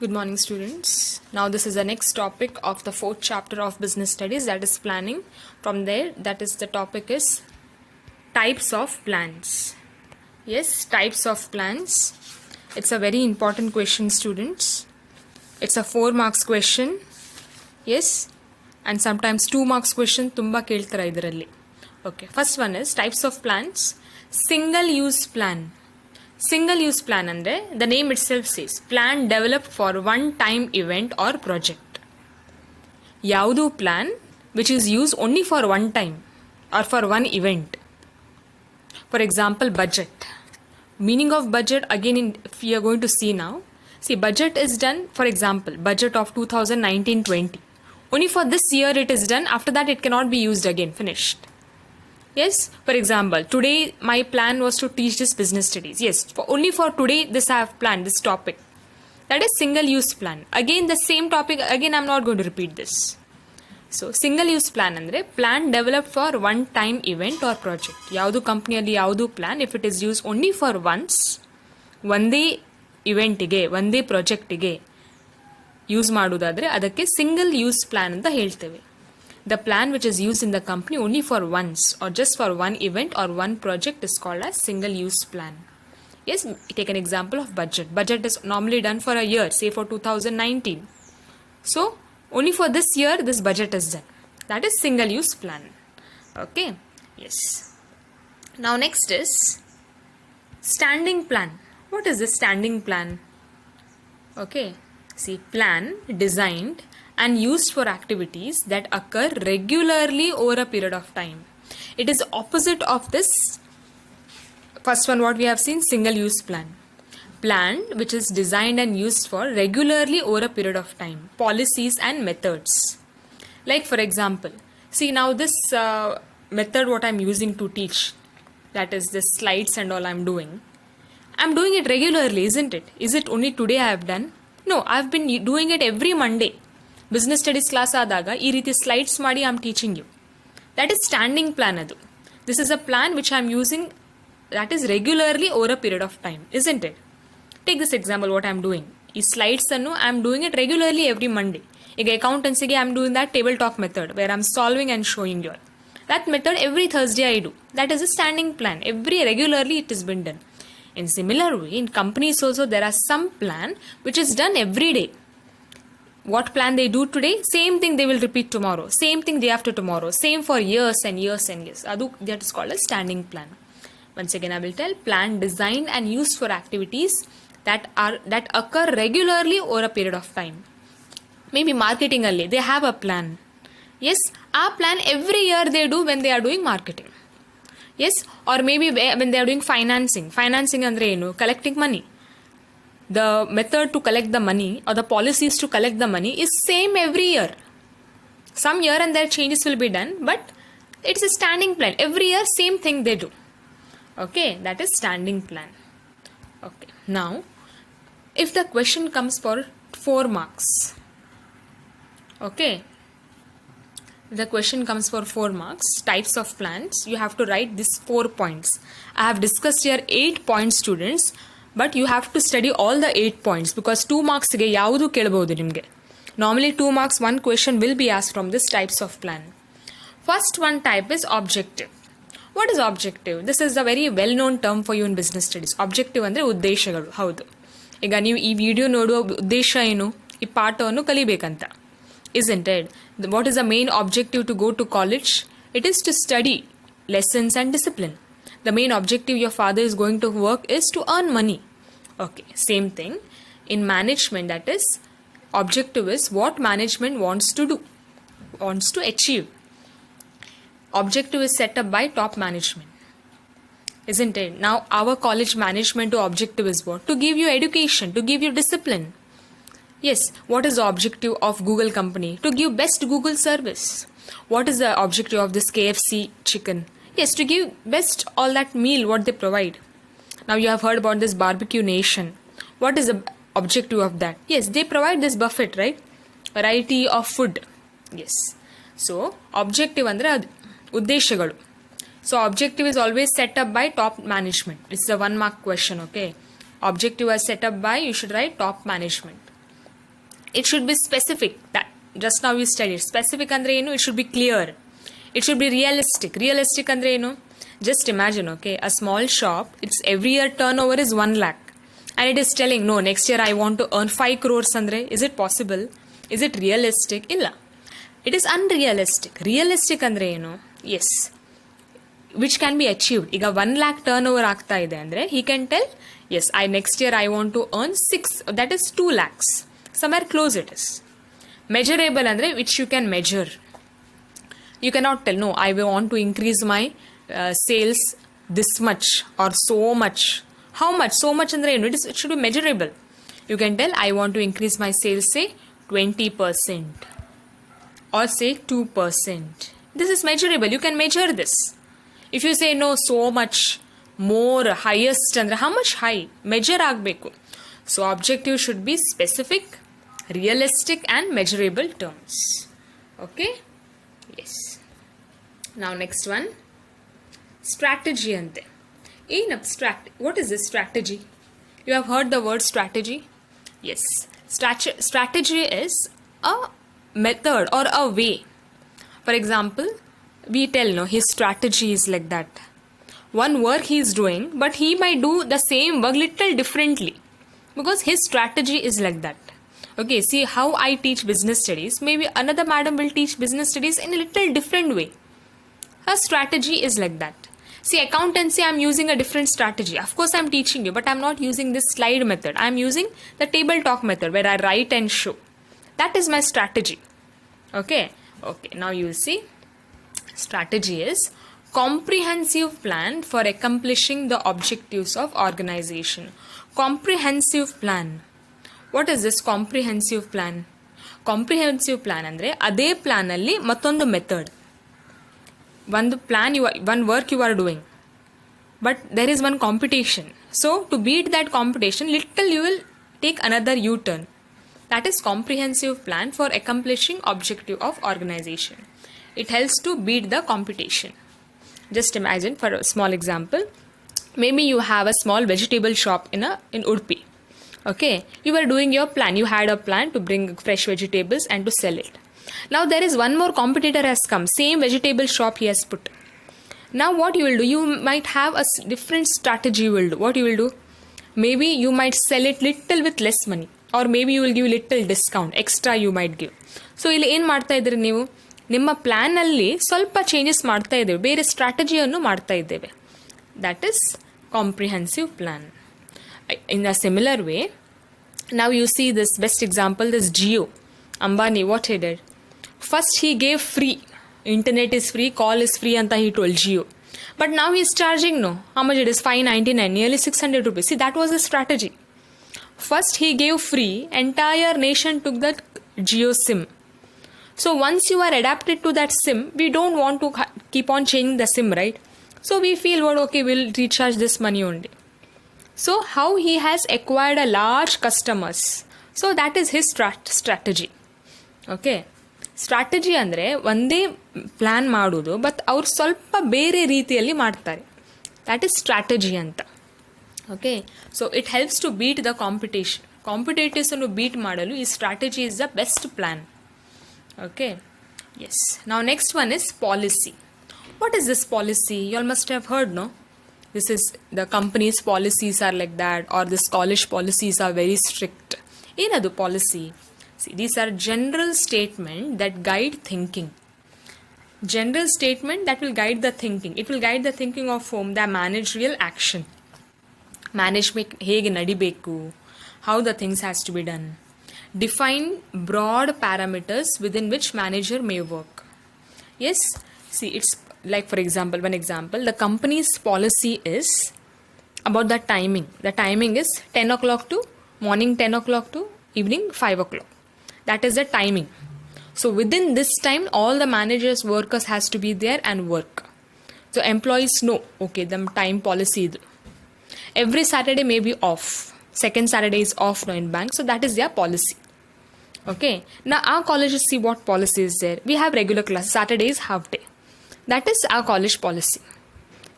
Good morning, students. Now, this is the next topic of the fourth chapter of business studies, that is planning. From there, that is the topic is types of plans. Yes, types of plans. It's a very important question, students. It's a 4 marks question. Yes, and sometimes 2 marks question tumba keltara idaರಲ್ಲಿ. Okay, first one is types of plans. Single use plan. Single use plan andre the name itself says plan developed for one time event or project. Yaudu plan which is used only for one time or for one event. For example, budget. Meaning of budget again if we are going to see now. See, budget is done, for example, budget of 2019-20. Only for this year it is done, after that it cannot be used again, finished. Yes, for example, today my plan was to teach this business studies. Yes, only for today this I have planned, this topic. That is single use plan. Again the same topic, again I am not going to repeat this. So single use plan andre plan developed for one time event or project. Yaudu company alli yaudu plan if it is used only for once, ಒಂದೇ ಇವೆಂಟಿಗೆ ಒಂದೇ ಪ್ರಾಜೆಕ್ಟಿಗೆ use ಮಾಡೋದಾದರೆ ಅದಕ್ಕೆ single use plan ಅಂತ ಹೇಳ್ತೇವೆ. The plan which is used in the company only for once or just for one event or one project is called as single use plan. Yes, take an example of budget. Budget is normally done for a year, say for 2019. So only for this year this budget is done. That is single use plan. Okay, yes. Now next is standing plan. What is this standing plan? Okay, see, plan designed and used for activities that occur regularly over a period of time. It is opposite of this first one what we have seen, single use plan. Plan which is designed and used for regularly over a period of time. Policies and methods. Like for example, see now this method what I'm using to teach, that is the slides and all I'm doing it regularly, isn't it? Is it only today I have done? No, I've been doing it every Monday. Business studies class ಆದಾಗ ಈ ರೀತಿ slides ಮಾಡಿ I am teaching you. That is standing plan. ಅದು this is a plan which I am using that is regularly over a period of time, isn't it? Take this example what I am doing. ಈ slides ಅನ್ನು I am doing it regularly every Monday. ಈಗ ಅಕೌಂಟೆನ್ಸಿಗೆ I am doing that table talk method where I am solving and showing your that method every Thursday I do. That is a standing plan. Every regularly it is been done. In similar way, in companies also there are some plan which is done every day. What plan they do today, same thing they will repeat tomorrow. Same thing day after tomorrow. Same for years and years and years. That is called a standing plan. Once again I will tell, plan designed and used for activities that occur regularly over a period of time. Maybe marketing alli they have a plan. Yes, our plan every year they do when they are doing marketing. Yes, or maybe when they are doing financing. Financing andre enu? Collecting money. The method to collect the money or the policies to collect the money is same every year. Some year and there changes will be done, but it's a standing plan. Every year same thing they do. Okay, that is standing plan. Okay, now if the question comes for 4 marks, okay, the question comes for 4 marks, types of plans, you have to write these 4 points. I have discussed here 8 points, students, but you have to study all the 8 points because 2 marks ge yaudu kelbodu nimge. Normally 2 marks one question will be asked from this types of plan. First one type is objective. What is objective? This is a very well known term for you in business studies. Objective andre ಉದ್ದೇಶಗಳು. ಹೌದು, ಈಗ ನೀವು ಈ video ನೋಡುವ ಉದ್ದೇಶ ಏನು? ಈ ಪಾಠವನ್ನು ಕಲಿಬೇಕಂತ, isn't it? What is the main objective to go to college? It is to study lessons and discipline. The main objective your father is going to work is to earn money. Okay, same thing in management, that is objective is what management wants to do, wants to achieve. Objective is set up by top management, isn't it? Now our college management to objective is what? To give you education, to give you discipline. Yes, what is the objective of Google company? To give best Google service. What is the objective of this KFC chicken? Yes, to give best all that meal what they provide. Now you have heard about this barbecue nation. What is the objective of that? Yes, they provide this buffet, right? Variety of food. Yes. So objective andre uddeshagalu. So objective is always set up by top management. It's a 1 mark question, okay? Objective is set up by, you should write top management. It should be specific. That just now we studied. Specific andre enu, it should be clear. It should be realistic. Realistic andre enu, just imagine, okay, a small shop, its every year turnover is 1 lakh. And it is telling, no, next year I want to earn 5 crores andre. Is it possible? Is it realistic? Illa. It is unrealistic. Realistic andre enu, yes, which can be achieved. ಈಗ 1 lakh turnover ಆಗ್ತಾ ಇದೆ ಅಂದರೆ he can tell, yes, next year I want to earn 6, that is 2 lakhs. Somewhere close it is. Measurable ಅಂದರೆ which you can measure. You cannot tell, no, I want to increase my sales this much or so much. How much? So much ಅಂದರೆ ಏನು? It should be measurable. You can tell, I want to increase my sales, say 20% or say 2%. This is measurable. You can measure this. If you say, no, so much more, highest ಅಂದರೆ how much high? Measure ಆಗಬೇಕು. So objective should be specific, realistic and measurable terms. Okay? Yes. Now next one. Strategy ante. What is this strategy? You have heard the word strategy? Yes. Strategy is a method or a way. For example, we tell, no, his strategy is like that. One work he is doing, but he might do the same work little differently because his strategy is like that. Okay, see how I teach business studies. Maybe another madam will teach business studies in a little different way. Her strategy is like that. See, accountancy, I'm using a different strategy. Of course, I'm teaching you, but I'm not using this slide method. I'm using the table talk method where I write and show. That is my strategy. Okay, now you will see. Strategy is comprehensive plan for accomplishing the objectives of organization. Comprehensive plan. What is this comprehensive plan? Comprehensive plan ಅಂದರೆ ಅದೇ plan ಅಲ್ಲಿ ಮತ್ತೊಂದು method. ಒಂದು plan one work you are doing, but there is one competition. So to beat that competition, little you will take another U-turn. That is comprehensive plan for accomplishing objective of organization. It helps to beat the competition. Just imagine, for a small example, maybe you have a small vegetable shop in Udupi. Okay, you were doing your plan. You had a plan to bring fresh vegetables and to sell it. Now there is one more competitor has come. Same vegetable shop he has put. Now what you will do? You might have a different strategy you will do. What you will do? Maybe you might sell it little with less money. Or maybe you will give little discount. Extra you might give. So ಇಲ್ಲಿ ಏನು ಮಾಡ್ತಾ ಇದ್ದೀರಿ ನೀವು? ನಿಮ್ಮ ಪ್ಲ್ಯಾನಲ್ಲಿ ಸ್ವಲ್ಪ changes ಮಾಡ್ತಾ ಇದ್ದೇವೆ, ಬೇರೆ ಸ್ಟ್ರಾಟಜಿಯನ್ನು ಮಾಡ್ತಾ ಇದ್ದೇವೆ. That is comprehensive plan. In a similar way, now you see this best example, this Jio. Ambani, what he did? First he gave free. Internet is free, call is free anta he told Jio. But now he is charging, no. How much it is? 599, nearly 600 rupees. See, that was the strategy. First he gave free, entire nation took that Jio SIM. So once you are adapted to that SIM, we don't want to keep on changing the SIM, right? So we feel, well, okay, we'll recharge this money only. So how he has acquired a large customers. So that is his strategy. Okay. Strategy ಅಂದರೆ ಒಂದೇ plan ಮಾಡೋದು, but ಅವ್ರು ಸ್ವಲ್ಪ ಬೇರೆ ರೀತಿಯಲ್ಲಿ ಮಾಡ್ತಾರೆ. That is strategy ಅಂತ. Okay, so it helps to beat the competition. ಕಾಂಪಿಟೇಟರ್ಸನ್ನು ಬೀಟ್ ಮಾಡಲು ಈ strategy is the best plan. Okay, yes. ನಾವು next one is policy. What is this policy? You all must have heard, no? This is the company's policies are like that, or this college policies are very strict. Enadu policy? See, these are general statement that guide thinking. General statement that will guide the thinking. It will guide the thinking of whom? The managerial action. Management hege nadibeku, how the things has to be done. Define broad parameters within which manager may work. Yes, see, it's like, for example, one example, the company's policy is about the timing. The timing is 10 o'clock to morning 10 o'clock to evening 5 o'clock. That is the timing. So within this time, all the managers, workers has to be there and work. So employees know, okay, the time policy. Every Saturday may be off. Second Saturday is off now in bank. So that is their policy. Okay. Now our colleges, see what policy is there. We have regular classes. Saturday is half day. That is our college policy.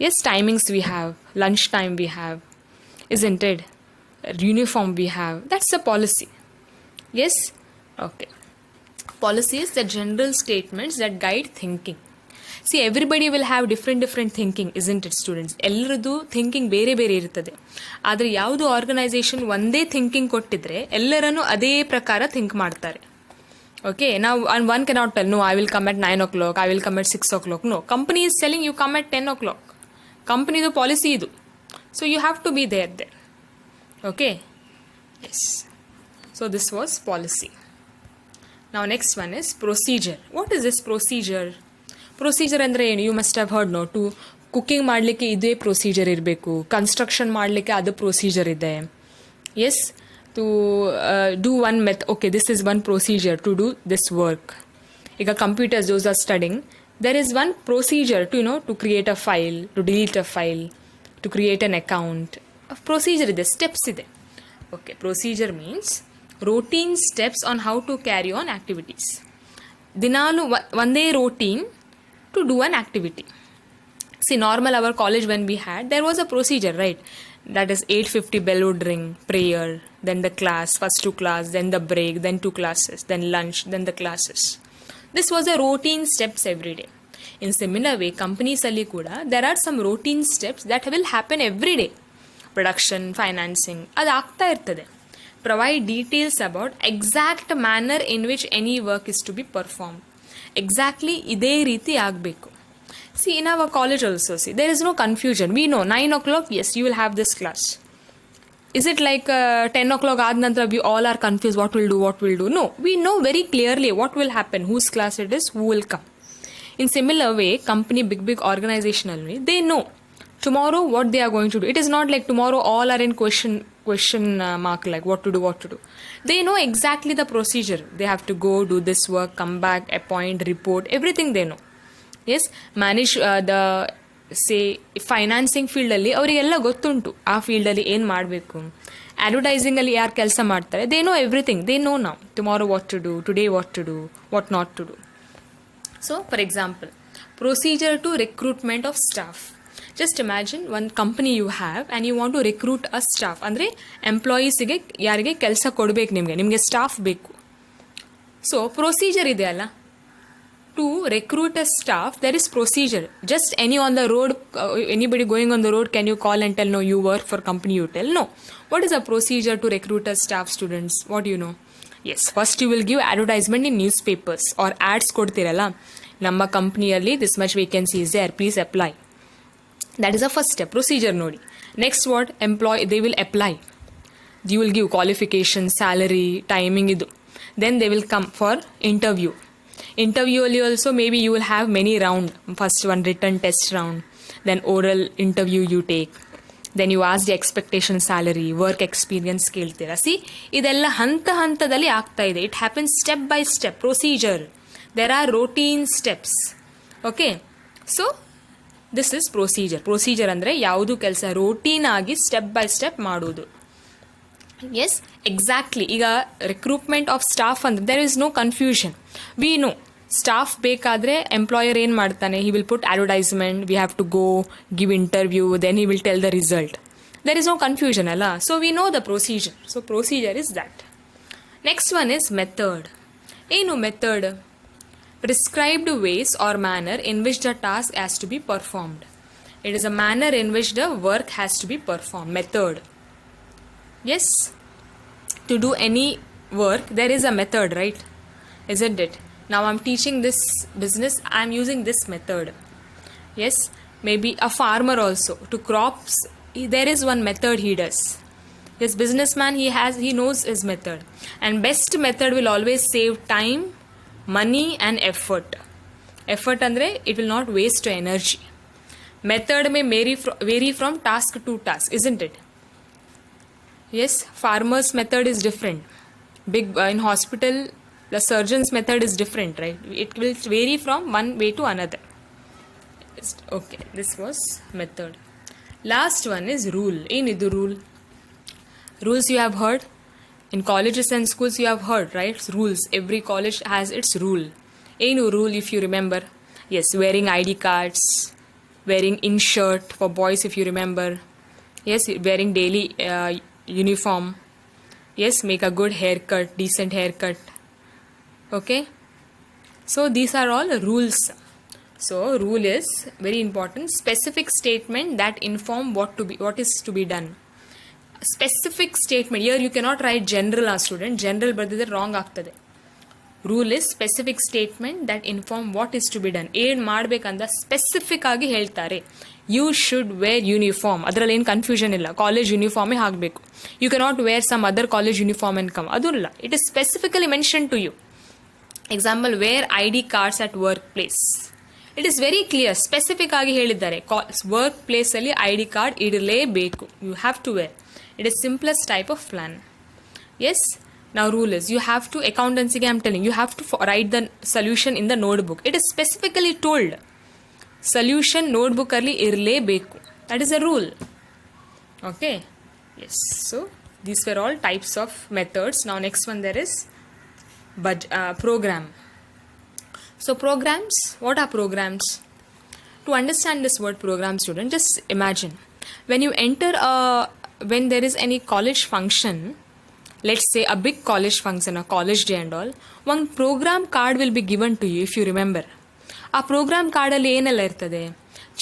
Yes, timings we have, lunch time we have, isn't it? Uniform we have. That's the policy. Yes. Okay. Policy is the general statements that guide thinking. See, everybody will have different thinking, isn't it, students? ಎಲ್ಲರದ್ದು thinking ಬೇರೆ ಬೇರೆ ಇರ್ತದೆ. ಆದರೆ ಯಾವುದು organisation ಒಂದೇ thinking ಕೊಟ್ಟಿದ್ರೆ ಎಲ್ಲರನ್ನು ಅದೇ ಪ್ರಕಾರ ಥಿಂಕ್ ಮಾಡ್ತಾರೆ. Okay, now and one cannot tell, no, I will come at 9 o'clock, I will come at 6 o'clock. No, company is telling you come at 10 o'clock. Company the policy idu. So you have to be there. Okay? Yes. So this was policy. Now next one is procedure. What is this procedure? Procedure andre ಏನು? You must have heard, no? To cooking ಮಾಡಲಿಕ್ಕೆ ಇದೇ procedure ಇರಬೇಕು, construction ಮಾಡಲಿಕ್ಕೆ ಅದು procedure ಇದೆ. Yes, to do one method. Okay, this is one procedure to do this work. ಈಗ computers, those are studying, there is one procedure to, to create a file, to delete a file, to create an account. A procedure ಇದೆ, steps ಇದೆ. Okay, procedure means routine steps on how to carry on activities. ದಿನಾಲು ಒಂದೇ routine to do an activity. See, normal our college when we had, there was a procedure, right? That is 8:50 bell would ring, prayer, then the class, first to class, then the break, then 2 classes, then lunch, then the classes. This was a routine steps every day. In similar way, companies alli kuda there are some routine steps that will happen every day. Production, financing, ಅದು ಆಗ್ತಾ ಇರ್ತದೆ. Provide details about exact manner in which any work is to be performed. Exactly ಇದೇ ರೀತಿ ಆಗಬೇಕು. See, in our college also, see, there is no confusion. We know 9 o'clock, yes, you will have this class. Is it like 10 o'clock aad nantra we all are confused, what we'll do? No, we know very clearly what will happen, whose class it is, who will come. In similar way, company, big organizationally, they know tomorrow what they are going to do. It is not like tomorrow all are in question mark, like what to do. They know exactly the procedure. They have to go do this work, come back, appoint, report, everything they know. Yes, manage the say financing ಫೀಲ್ಡಲ್ಲಿ ಅವರಿಗೆಲ್ಲ ಗೊತ್ತುಂಟು ಆ ಫೀಲ್ಡಲ್ಲಿ ಏನು ಮಾಡಬೇಕು. ಅಡ್ವರ್ಟೈಸಿಂಗಲ್ಲಿ ಯಾರು ಕೆಲಸ ಮಾಡ್ತಾರೆ, they know everything. They know now tomorrow what to do, today what to do, what not to do. So for example, procedure to recruitment of staff. Just imagine ಒಂದು company you have and you want to recruit a staff. ಅಂದರೆ ಎಂಪ್ಲಾಯೀಸಿಗೆ ಯಾರಿಗೆ ಕೆಲಸ ಕೊಡಬೇಕು, ನಿಮಗೆ staff ಬೇಕು. So procedure ಇದೆ ಅಲ್ಲ, to recruit a staff, there is procedure. Just any on the road, anybody going on the road, can you call and tell, no, you work for company, you tell? No. What is a procedure to recruit a staff, students? What do you know? Yes, first you will give advertisement in newspapers or ads ಕೊಡ್ತೀರಲ್ಲ, ನಮ್ಮ ಕಂಪ್ನಿಯಲ್ಲಿ this much vacancy is there, please apply. That is the first step, procedure ನೋಡಿ. Next what? Employee, they will apply. You will give qualification, salary, timing ಇದು. Then they will come for interview. Interview also, maybe you will have many round. First one written test round, then oral interview you take, then you ask the expectation salary, work experience ಕೇಳ್ತೀರಾ. See, ಇದೆಲ್ಲ ಹಂತದಲ್ಲಿ ಆಗ್ತಾ ಇದೆ. It happens step by step, procedure. There are routine steps. Okay, so this is procedure. Procedure ಅಂದರೆ ಯಾವುದು ಕೆಲಸ routine ಆಗಿ step by step ಮಾಡೋದು. Yes, exactly. ಈಗ ರಿಕ್ರೂಟ್ಮೆಂಟ್ ಆಫ್ ಸ್ಟಾಫ್ ಅಂದರೆ there is no confusion. We know staff ಬೇಕಾದರೆ employer ಏನು ಮಾಡ್ತಾನೆ, he will put advertisement, we have to go give interview, then he will tell the result. There is no confusion ಅಲ್ಲ. So we know the procedure. So procedure is that. Next one is method. ಏನು method? Prescribed ways are manner in which the task has to be performed. It is a manner in which the work has to be perform. Method. Yes, to do any work, there is a method, right? Isn't it? Now I'm teaching this business, I'm using this method. Yes, maybe a farmer also, to crops, there is one method he does. This businessman, he knows his method. And best method will always save time, money and effort. Effort andre, it will not waste energy. Method may vary from task to task, isn't it? Yes, farmer's method is different. In hospital, the surgeon's method is different, right? It will vary from one way to another. Okay, this was method. Last one is rule. Enidu rule. Rules you have heard. In colleges and schools you have heard, right? Rules. Every college has its rule. Enu rule, if you remember. Yes, wearing ID cards, wearing in shirt for boys, if you remember. Yes, wearing daily uniform. Yes, make a good haircut, decent haircut. Okay, so these are all rules. So rule is very important, specific statement that inform what is to be done. Specific statement, here you cannot write general student, general ಬರ್ದಿದ್ರೆ wrong ಆಗ್ತದೆ. Rule is specific statement that inform what is to be done. ಏನು ಮಾಡಬೇಕಂತ specific ಆಗಿ ಹೇಳ್ತಾರೆ. You should wear uniform, ಅದರಲ್ಲಿ ಏನು confusion ಇಲ್ಲ, college ಯೂನಿಫಾರ್ಮೇ ಆಗಬೇಕು. You cannot wear some other college uniform and come, ಅದು ಇಲ್ಲ. It is specifically mention to you. Example, wear ID cards at work place. It is very clear, specific ಆಗಿ ಹೇಳಿದ್ದಾರೆ. Work ಪ್ಲೇಸಲ್ಲಿ ID ಕಾರ್ಡ್ ಇಡಲೇಬೇಕು, you have to wear. It is simplest type of plan. Yes. Now rule is, you have to, accountancy I'm telling you have to write the solution in the notebook. It is specifically told, solution notebook alli irlebeku. That is a rule. Okay, yes. So these were all types of methods. Now next one there is program. So programs, what are programs? To understand this word program, student, just imagine when you enter when there is any college function, let's say a big college function, a college day and all, one program card will be given to you, if you remember. A program card alli ಏನೆಲ್ಲ ಇರ್ತದೆ?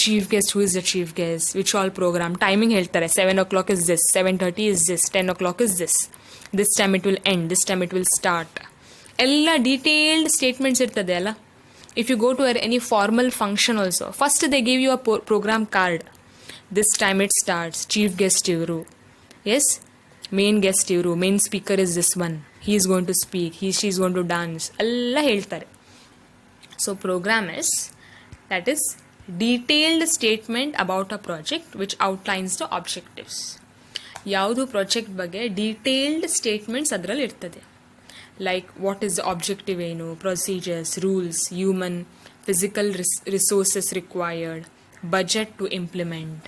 Chief guest, who is the chief guest, which all program, timing ಹೇಳ್ತಾರೆ, 7 o'clock is this, 7:30 is this, 10 o'clock is this time it will end, this time it will start. ಎಲ್ಲ detailed statements ಇರ್ತದೆ ಅಲ್ಲ. If you go to any formal function also, first they give you a program card. This time it starts, chief guest ಇವರು, yes, main guest ಇವರು, main speaker is this one, he is going to speak, she is going to dance, ಎಲ್ಲ ಹೇಳ್ತಾರೆ. So programme is that is detailed statement about a project which outlines the objectives. ಯಾವುದು project ಬಗ್ಗೆ detailed statements ಅದರಲ್ಲಿ ಇರ್ತದೆ. Like what is the objective ಏನು, procedures, rules, human physical resources required, budget to implement.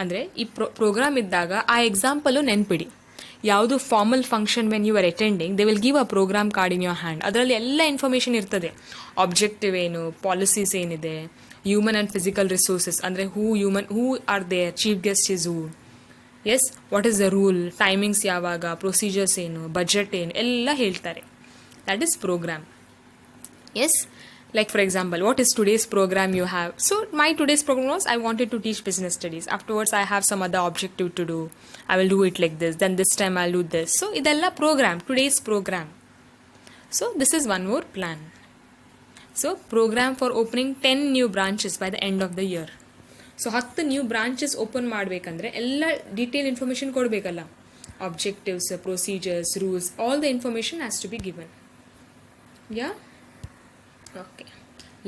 ಅಂದರೆ ಈ programme ಇದ್ದಾಗ ಆ ಎಕ್ಸಾಂಪಲು ನೆನ್ಪಿಡಿ. ಯಾವುದು formal function when you are attending, they will give a programme card in your hand. ಅದರಲ್ಲಿ ಎಲ್ಲ ಇನ್ಫಾರ್ಮೇಷನ್ ಇರ್ತದೆ. ಆಬ್ಜೆಕ್ಟಿವ್ ಏನು, ಪಾಲಿಸೀಸ್ ಏನಿದೆ, ಹ್ಯೂಮನ್ ಆ್ಯಂಡ್ ಫಿಸಿಕಲ್ ರಿಸೋರ್ಸಸ್ ಅಂದರೆ who are there, chief guest is who, yes, what is the rule, timings ಯಾವಾಗ, procedures ಏನು, budget ಏನು, ಎಲ್ಲ ಹೇಳ್ತಾರೆ. That is programme. Yes. Like for example, what is today's program you have? So my today's program was, I wanted to teach business studies. Afterwards I have some other objective to do. I will do it like this. Then this time I'll do this. So idella program, today's program. So this is one more plan. So program for opening 10 new branches by the end of the year. So 10 new branches open ಮಾಡಬೇಕಂದ್ರೆ ಎಲ್ಲ detailed information ಕೊಡಬೇಕಲ್ಲ. Objectives, procedures, rules, all the information has to be given. Yeah? Okay.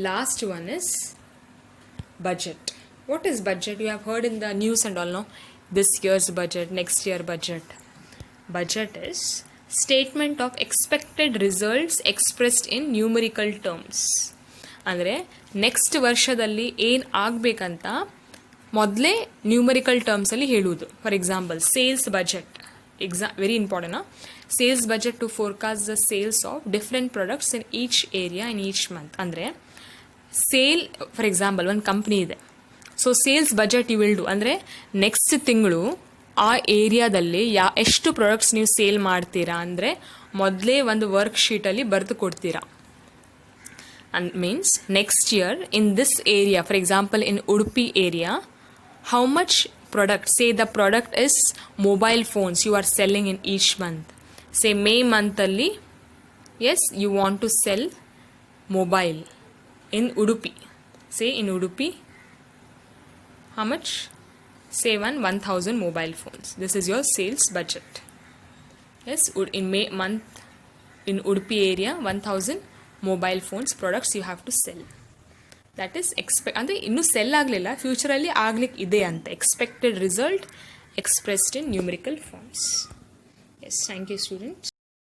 Last one is budget. What is budget? You have heard in the news and all, no? This year's budget, next year budget. Budget is statement of expected results expressed in numerical terms. ಅಂದರೆ next ವರ್ಷದಲ್ಲಿ ಏನು ಆಗಬೇಕಂತ ಮೊದಲೇ numerical ಟರ್ಮ್ಸಲ್ಲಿ ಹೇಳುವುದು. For example, sales budget, very important. Sales budget to forecast the sales of different products in each area in each month. ಅಂದರೆ sale, for example ಒಂದು company ಇದೆ, so sales budget you will do ಅಂದರೆ next ತಿಂಗಳು ಆ ಏರಿಯಾದಲ್ಲಿ ಎಷ್ಟು products ನೀವು sale ಮಾಡ್ತೀರಾ ಅಂದರೆ ಮೊದಲೇ ಒಂದು ವರ್ಕ್ ಶೀಟಲ್ಲಿ ಬರೆದು ಕೊಡ್ತೀರಾ. and means next year in this area, for example in Udupi area, how much product, say the product is mobile phones you are selling in each month. Say May month alli, yes, you want to sell mobile in Udupi. Say in Udupi, how much? Say 1,000 mobile phones. This is your sales budget. Yes, in May month in Udupi area 1,000 mobile phones products you have to sell. That is ಅಂದರೆ ಇನ್ನೂ sell ಆಗಲಿಲ್ಲ, ಫ್ಯೂಚರಲ್ಲಿ ಆಗ್ಲಿಕ್ಕೆ ಇದೆ ಅಂತ. Expected result expressed in numerical forms. Yes, thank you students.